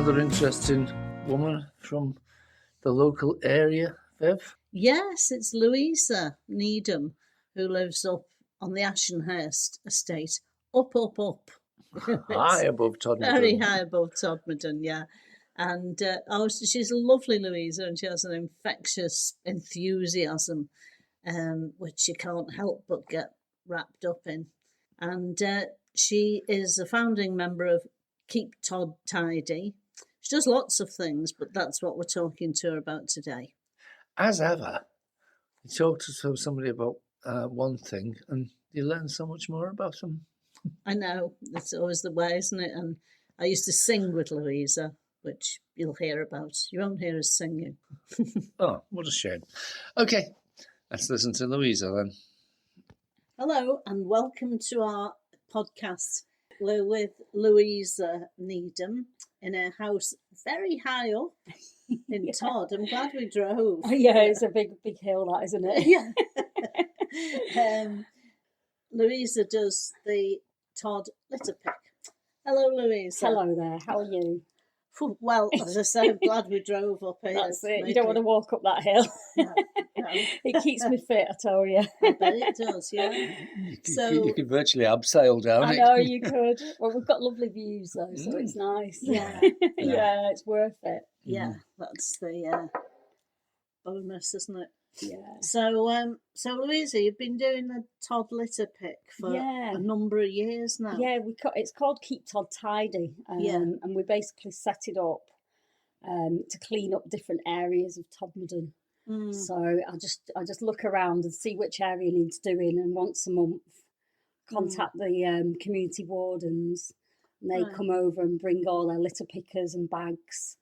another interesting woman from the local area, Viv? Yes, it's Louisa Needham, who lives up on the Ashenhurst estate. Up. High above Todmorden. Very high above Todmorden, yeah. And she's a lovely Louisa, and she has an infectious enthusiasm, which you can't help but get wrapped up in. And she is a founding member of Keep Tod Tidy. She does lots of things, but that's what we're talking to her about today. As ever, you talk to somebody about one thing and you learn so much more about them. I know, it's always the way, isn't it? And I used to sing with Louisa, which you'll hear about. You won't hear us singing. Oh, what a shame. Okay, let's listen to Louisa then. Hello and welcome to our podcast. We're with Louisa Needham in her house very high up in Todd. I'm glad we drove. Oh, yeah, it's a big hill, that, isn't it? Yeah. Louisa does the Todd litter pick. Hello, Louisa. Hello there, how are you? Well, as I say, I'm glad we drove up here. That's it, you don't want to walk up that hill. No. It keeps me fit, I tell you. I bet it does, yeah. You could virtually abseil down I it. know, you could. Well, we've got lovely views though, so it's nice. Yeah. Yeah, it's worth it. Yeah, that's the bonus, isn't it? Yeah. So Louisa, you've been doing the Todd litter pick for a number of years now. Yeah, it's called Keep Todd Tidy, and we basically set it up to clean up different areas of Todmorden. So I just look around and see which area needs doing, and once a month contact the community wardens, and they come over and bring all their litter pickers and bags.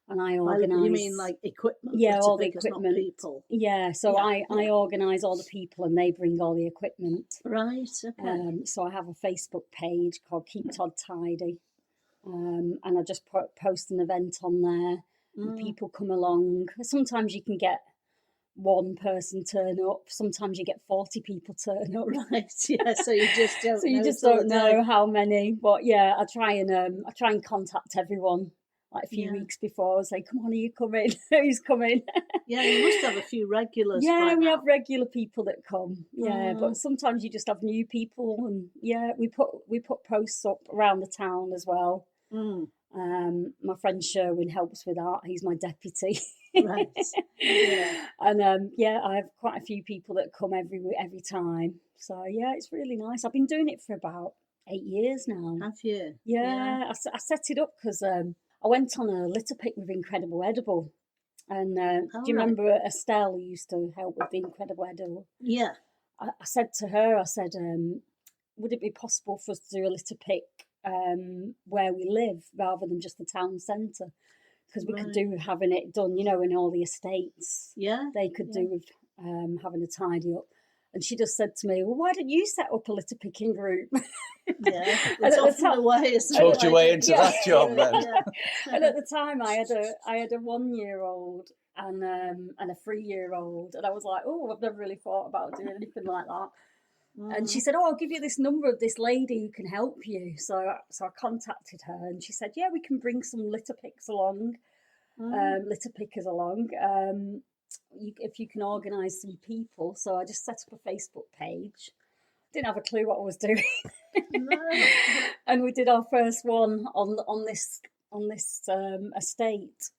And I organise. You mean like equipment? Yeah, all the equipment. Not people. Yeah, so I organise all the people and they bring all the equipment. Right. Okay. So I have a Facebook page called Keep Todd Tidy, and I just post an event on there. And people come along. Sometimes you can get one person turn up. Sometimes you get 40 people turn up. Right. Yeah. So you just don't. So you just don't know how many. But yeah, I try and contact everyone. Like a few weeks before, I say, "Come on, are you coming? Who's coming?" Yeah, you must have a few regulars. Yeah, we have regular people that come. Yeah, but sometimes you just have new people, and we put posts up around the town as well. My friend Sherwin helps with that. He's my deputy. Right. Yeah. And I have quite a few people that come every time. So yeah, it's really nice. I've been doing it for about 8 years now. Have you? Yeah. I set it up because I went on a litter pick with Incredible Edible. And do you remember Estelle who used to help with the Incredible Edible? Yeah. I said to her, would it be possible for us to do a litter pick where we live rather than just the town centre? Because we could do with having it done, in all the estates. Yeah. They could do with having a tidy up. And she just said to me, well, why don't you set up a litter picking group? Yeah, it's often the way. Talked your way into that job then. And at the time, I had a 1-year-old and a 3-year-old, and I was like, oh, I've never really thought about doing anything like that. And she said, oh, I'll give you this number of this lady who can help you. So I contacted her, and she said, yeah, we can bring some litter pickers along. If you can organise some people. So I just set up a Facebook page. Didn't have a clue what I was doing. No. And we did our first one on this estate.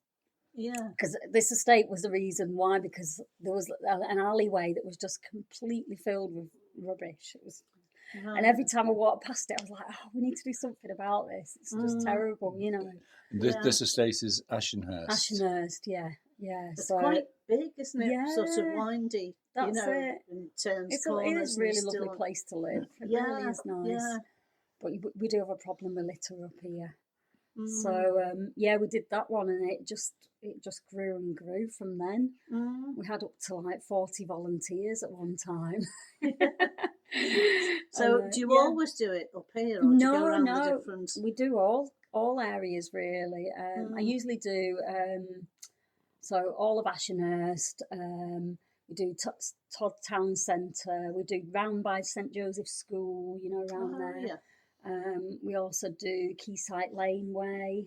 Yeah. Because this estate was the reason why, because there was an alleyway that was just completely filled with rubbish. It was, and every time I walked past it, I was like, oh, we need to do something about this. It's just terrible, This estate is Ashenhurst. Ashenhurst, yeah. It's quite big, isn't it? Yeah. Sort of windy. That's it. And turns It is a really lovely place to live. It really is nice. Yeah. But we do have a problem with litter up here. So we did that one, and it just grew and grew from then. We had up to like 40 volunteers at one time. So do you always do it up here, or do you go around the different? We do all areas really. I usually do so all of Ashenhurst. We do Todd Town Centre. We do round by St Joseph's School, around there. Yeah. We also do Quayside Laneway.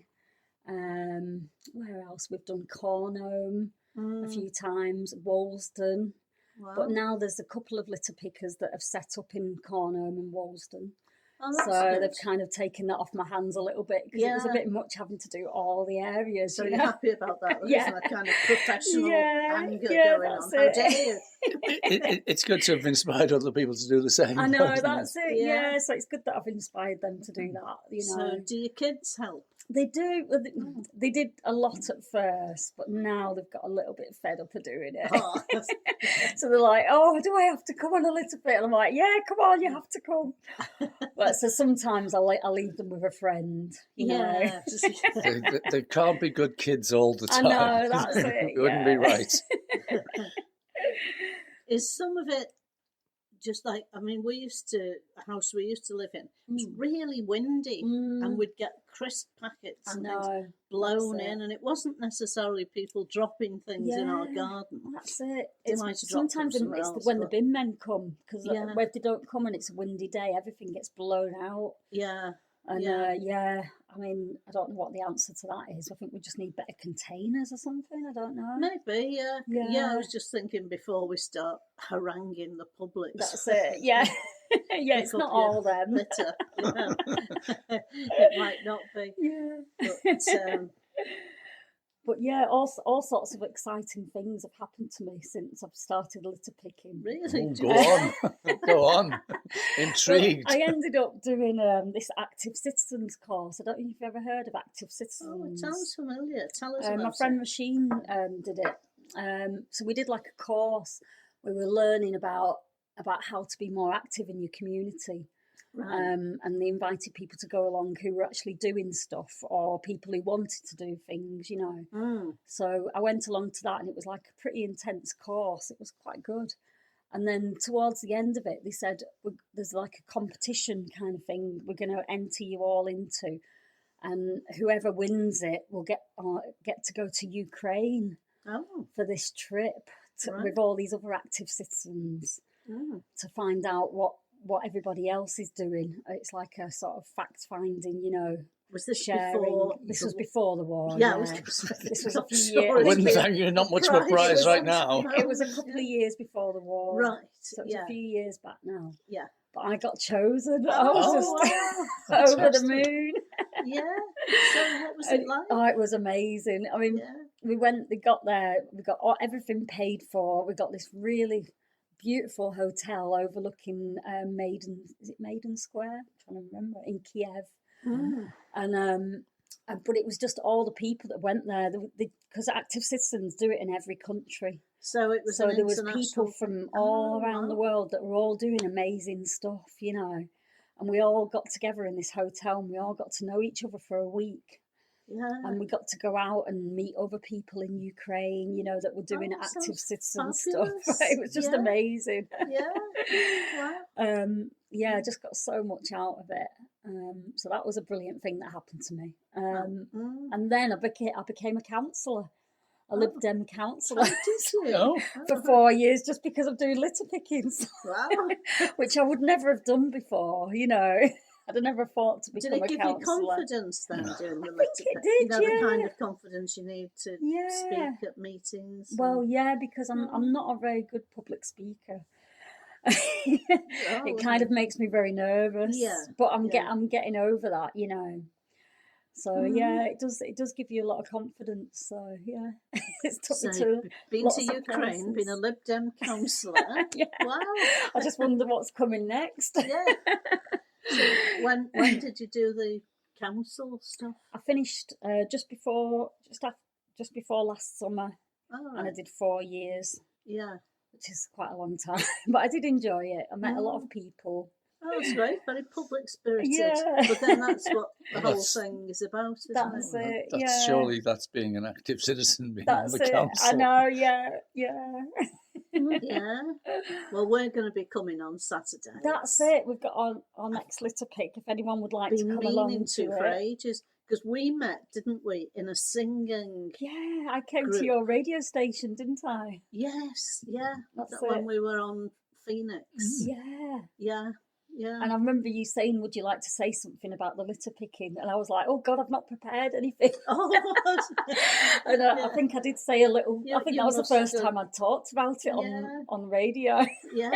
Where else? We've done Cornholme a few times, Walsden. Wow. But now there's a couple of litter pickers that have set up in Cornholme and Walsden. Oh, that's So good. they've kind of taken that off my hands a little bit, because it was a Yeah. bit much having to do all the areas. So you you're know? happy about that? Yeah. There's a kind of professional anger yeah, going that's on. How it. dare you? It's good to have inspired other people to do the same. I though, know, isn't that's it. Yeah. Yeah, so it's good that I've inspired them to do that. You know, So do your kids help? they do. Well, they did a lot at first, but now they've got a little bit fed up of doing it. Oh, So they're like, "Oh, do I have to come on a little bit?" And I'm like, "Yeah, come on, you have to come." But so sometimes I'll leave them with a friend. You know. yeah. They can't be good kids all the I time. know, that's it, It wouldn't be yeah. right. Is some of it just like, I mean, a house we used to live in, it was really windy, and we'd get crisp packets I and know. things blown That's it. in, and it wasn't necessarily people dropping things in our garden. That's it. They It's, might have dropped them sometimes somewhere it's else, when the but- bin men come, because Yeah. when they don't come and it's a windy day, everything gets blown out. Yeah. And Yeah. I mean, I don't know what the answer to that is. I think we just need better containers or something. I don't know. Maybe, yeah. Yeah, Yeah. I was just thinking before we start haranguing the public. That's it. Yeah. Yeah, it's Pick not up your all them. litter, you know. It might not be. Yeah. But yeah, all sorts of exciting things have happened to me since I've started litter picking. Really? Oh, go on. Go on. Intrigued. Well, I ended up doing this active citizens course. I don't know if you've ever heard of active Oh, it citizens. sounds familiar. Tell us about My friend it. Machine did it. So we did like a course. We were learning about how to be more active in your community. Right. And they invited people to go along who were actually doing stuff, or people who wanted to do things, you know. So I went along to that, and it was like a pretty intense course. It was quite good. And then towards the end of it, they said, there's like a competition kind of thing we're going to enter you all into. And whoever wins it will get to go to Ukraine for this trip with all these other active citizens to find out what everybody else is doing. It's like a sort of fact finding, you know. Was this sharing. before? This was before the war. Yeah, Yeah. This was a few Sorry. years. Wouldn't thank you, not much of a prize right now. It was a couple of years before the war. Right. So it was Yeah. a few years back now. Yeah. But I got chosen. I Oh, was just over the moon. Yeah. So what was it like? Oh, it was amazing. I mean, we got there, we got everything paid for. We got this really beautiful hotel overlooking Maiden Square? I'm trying to remember, in Kiev. And but it was just all the people that went there, because active citizens do it in every country. So it was. So an there was international- people from all around the world that were all doing amazing stuff, you know. And we all got together in this hotel, and we all got to know each other for a week. Yeah. And we got to go out and meet other people in Ukraine, you know, that were doing that active sounds citizen fabulous. stuff. It was just amazing. Yeah. Wow. Yeah, I just got so much out of it. So that was a brilliant thing that happened to me. And then I became a counsellor, a Lib Dem counsellor for 4 years, just because of doing litter pickings. Wow. Which I would never have done before, you know. I'd have never thought to become a counsellor. Did it give you confidence then doing the litter it pick? did, You know, the kind yeah. of confidence you need to Yeah. speak at meetings. Well, yeah, because I'm not a very good public speaker. It kind of makes me very nervous. Yeah. But I'm getting over that, you know. So yeah, it does give you a lot of confidence. So yeah, it's took me to been lots to of Ukraine, places. been a Lib Dem counsellor. Yeah. Wow. I just wonder what's coming next. Yeah. So when did you do the council stuff? I finished just before last summer, and I did 4 years. Yeah. Which is quite a long time, but I did enjoy it. I met a lot of people. Oh, that's great. Very public spirited. Yeah. But then that's what the whole thing is about, isn't That's it? it. Yeah. Surely that's being an active citizen, being on That's the it. council. I know. Yeah. Yeah. Well, we're going to be coming on Saturday. That's it. We've got our next litter pick. If anyone would like to come along to for it. ages. Because we met, didn't we, in a singing... Yeah, I came group. to your radio station, didn't I? Yes, yeah. That's When it. we were on Phoenix. Yeah. Yeah. Yeah. And I remember you saying, would you like to say something about the litter picking? And I was like, oh God, I've not prepared anything. Oh, And I think I did say a little, Yeah, I think you that was the must have first done. time I'd talked about it Yeah. on radio. Yeah.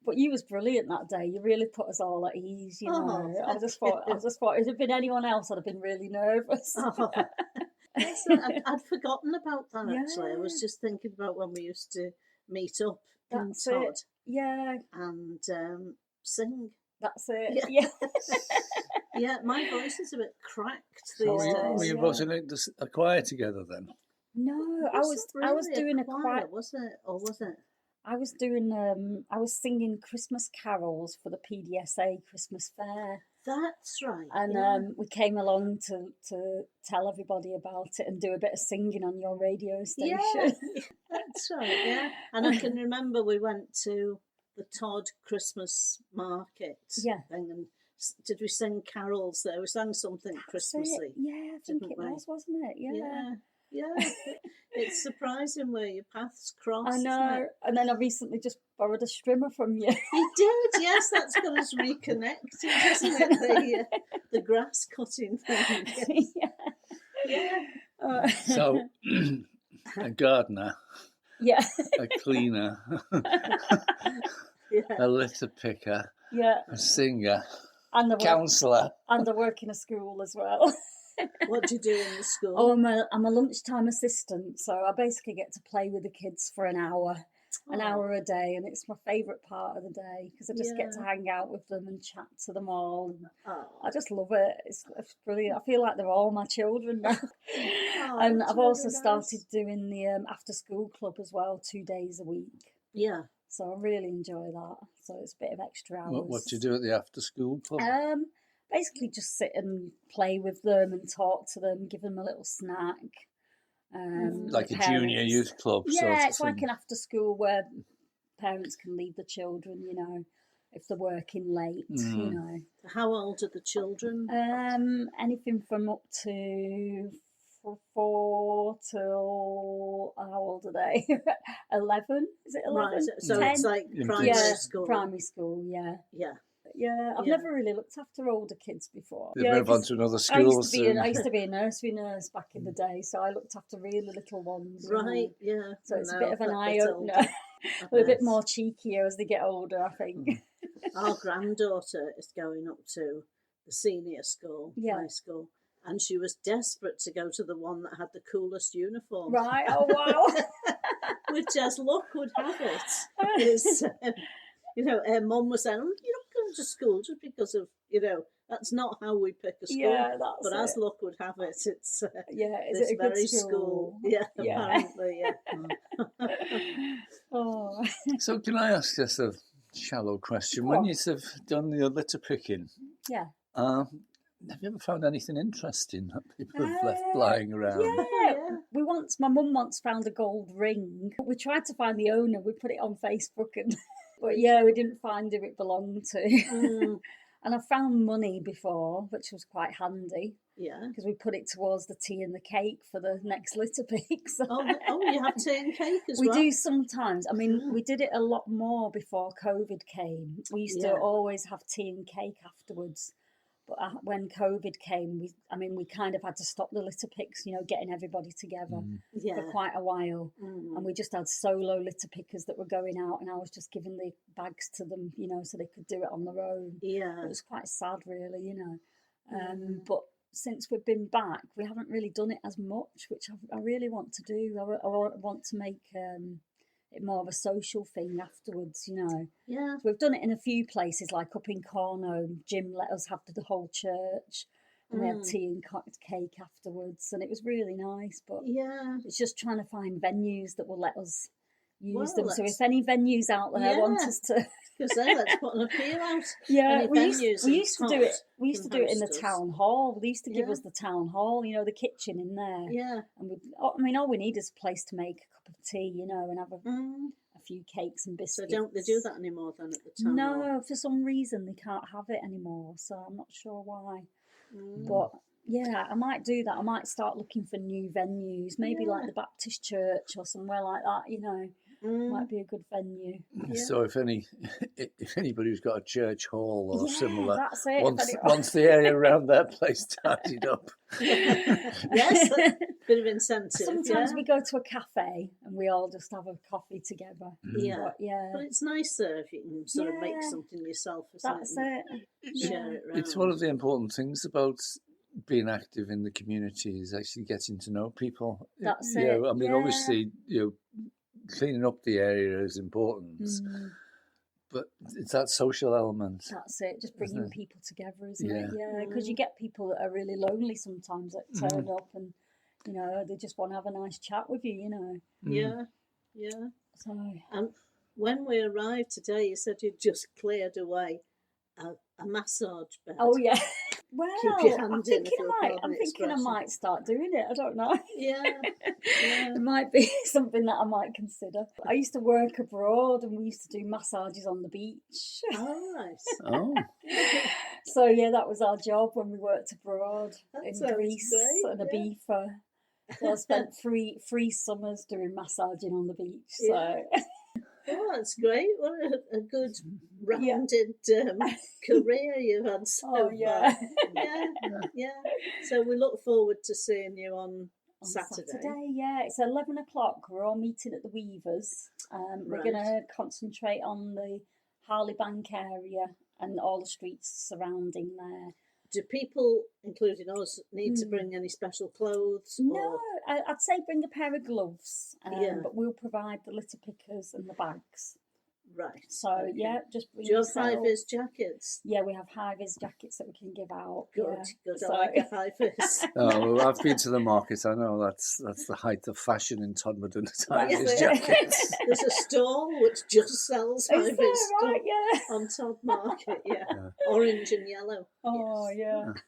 But you was brilliant that day. You really put us all at ease, you Oh, know. I thank just thought, you. if it had been anyone else, I'd have been really nervous. Oh. Yes, I'd forgotten about that actually. I was Yeah. just thinking about when we used to meet up in That's Todd it. Yeah, and sing. that's it. Yeah. Yeah. Yeah, my voice is a bit cracked these Oh, Were days. you yeah. both in a choir together then? No, I was Wasn't really doing a choir, choir. was it? Or was it? I was doing I was singing Christmas carols for the PDSA Christmas fair, That's right. and yeah. we came along to tell everybody about it and do a bit of singing on your radio station. Yeah, that's right. Yeah, and I can remember we went to the Todd Christmas market Yeah. thing, and did we sing carols there? We sang something That's it. Christmassy. Yeah, I think didn't it we? was, wasn't it? Yeah. Yeah. It's surprising where your paths cross. I isn't know. it? And then I recently just borrowed a strimmer from you. You did, yes. That's got us reconnected, isn't it? The grass cutting thing. Yeah. Yeah. So, a gardener, Yeah. a cleaner, Yeah. a litter picker, Yeah. a singer, And counsellor. I work in a school as well. What do you do in the school? Oh, I'm a lunchtime assistant, so I basically get to play with the kids for an hour a day, and it's my favourite part of the day because I just get to Yeah. hang out with them and chat to them all. And Oh. I just love it. It's brilliant. I feel like they're all my children now. Oh, And that's I've also really nice. started doing the after school club as well, 2 days a week. Yeah. So I really enjoy that. So it's a bit of extra hours. What do you do at the after school club? Basically just sit and play with them and talk to them, give them a little snack. Like a parents- junior youth club sort Yeah, of it's like thing. an after school where parents can leave the children, you know, if they're working late, you know. How old are the children? Anything from up to 4 till, how old are they? 11? Is it 11? Right, so 10? it's like In primary Yeah, school. primary school, yeah. Yeah. Yeah, I've Yeah. never really looked after older kids before. They Yeah, move on 'cause to another I school used, to be soon. I used to be a nursery nurse back in the day, so I looked after really little ones. you know. Right, yeah. So it's a Now bit of an that eye bit opener. older. They're a bit Yes. more cheekier as they get older, I think. Our granddaughter is going up to the senior school, Yeah. high school, and she was desperate to go to the one that had the coolest uniform. Right, oh wow. Which, as luck would have it, is, her mum was saying, "Oh, you're not going to school just because of, that's not how we pick a school." Yeah, that's but it. as luck would have it, it's Yeah, is this it a good very school? Yeah, Yeah. apparently, yeah. Oh. So can I ask just a shallow question? Go When on. you've done your litter picking, Yeah. have you ever found anything interesting that people have left lying around? Yeah. My mum once found a gold ring. We tried to find the owner. We put it on Facebook, but yeah, we didn't find who it belonged to. Mm, And I found money before, which was quite handy yeah. because we put it towards the tea and the cake for the next litter pick. So Oh, you have tea and cake as we well? do sometimes. I mean, Mm. we did it a lot more before COVID came. We used Yeah. to always have tea and cake afterwards. But when COVID came, we kind of had to stop the litter picks, getting everybody together Yeah. for quite a while. Mm. And we just had solo litter pickers that were going out, and I was just giving the bags to them, so they could do it on their own. Yeah. It was quite sad, really, But since we've been back, we haven't really done it as much, which I really want to do. I want to make it more of a social thing afterwards, Yeah. So we've done it in a few places, like up in Cornwall. Jim let us have the whole church, and we had tea and cake afterwards, and it was really nice. But Yeah. it's just trying to find venues that will let us use Well, them. So let's- if any venues out there want Yeah. us to, Because then let's put an appeal out. yeah, Any we venues used in to do it. Todd We used to can do it in the host us. town hall. They used to give Yeah. us the town hall, the kitchen in there. Yeah. And all we need is a place to make a cup of tea, and have a few cakes and So biscuits. don't they do that anymore then at the town hall? No, for some reason they can't have it anymore. So I'm not sure why. Mm. But yeah, I might do that. I might start looking for new venues, maybe like Yeah. the Baptist church or somewhere like that. might be a good venue. Yeah. So if anybody's got a church hall or similar, That's it. once the area around their place tidied up. Yes, bit of incentive. Sometimes we go to a cafe and we all just have a coffee together. Yeah. But But it's nicer if you can sort of make something yourself or that's something. it. Share it around. It's one of the important things about being active in the community is actually getting to know people. That's You know, it. I mean, obviously, cleaning up the area is important, but it's that social element. That's it, just bringing people together, isn't Yeah. it? Yeah, because you get people that are really lonely sometimes that turn up and, they just want to have a nice chat with you, Yeah. So, When we arrived today, you said you'd just cleared away a massage bed. oh yeah. Well, Keep your hand I'm in, thinking if you'll pardon I'm the thinking I expression. might start doing it. I don't know. Yeah. It might be something that I might consider. I used to work abroad and we used to do massages on the beach. All right. Oh, So yeah, that was our job when we worked abroad That in sounds Greece great, and yeah. Ibiza. So I spent three summers doing massaging on the beach. So Yeah. Oh, that's great. What a good rounded career you've had so far. yeah. Yeah. So we look forward to seeing you on On Saturday. yeah, it's 11 o'clock. We're all meeting at the Weavers. We're Right. going to concentrate on the Harley Bank area and all the streets surrounding there. Do people, including us, need to bring any special clothes? No, Or... I'd say bring a pair of gloves, Yeah. but we'll provide the litter pickers and the bags. Right. So, Okay. yeah, just bring Do you have yourself. high-vis jackets? Yeah, we have high-vis jackets that we can give out. Good, yeah. good. So- I like a high-vis. oh, well, I've been to the market. I know that's the height of fashion in Todmorden. That's His it. jackets. There's a stall which just sells Is high-vis there, stuff right? Yeah. on Todd Market, Orange and yellow. Oh, yes.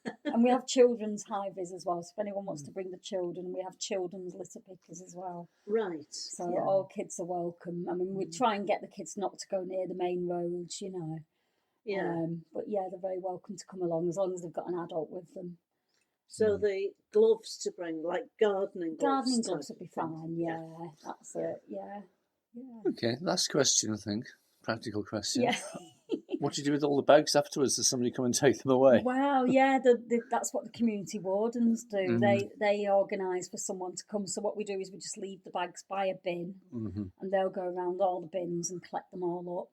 yeah. And we have children's high-vis as well. So if anyone wants to bring the children, we have children's litter pickers as well. Right. So all kids are welcome. I mean, we try and get the kids not to go near the main roads, Yeah. But yeah, they're very welcome to come along as long as they've got an adult with them. So the gloves to bring, like gardening gloves. Gardening gloves type would be of thing. fine. Yeah, that's it. Yeah. Okay, last question, I think. Practical question. Yeah. What do you do with all the bags afterwards? Does somebody come and take them away? Well, yeah, that's what the community wardens do. They organise for someone to come. So what we do is we just leave the bags by a bin, and they'll go around all the bins and collect them all up.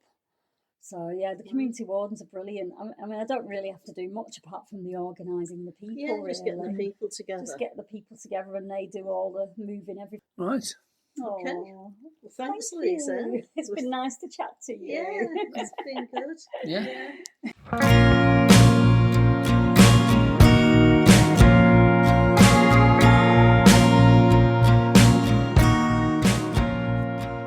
So yeah, the community wardens are brilliant. I mean, I don't really have to do much apart from the organising the people. Yeah, just getting the people together. Just get the people together, and they do all the moving, everything. Right. Okay. Oh, Well, thanks, thank Louisa. you. It's been nice to chat to you. Yeah, it's been good. Yeah.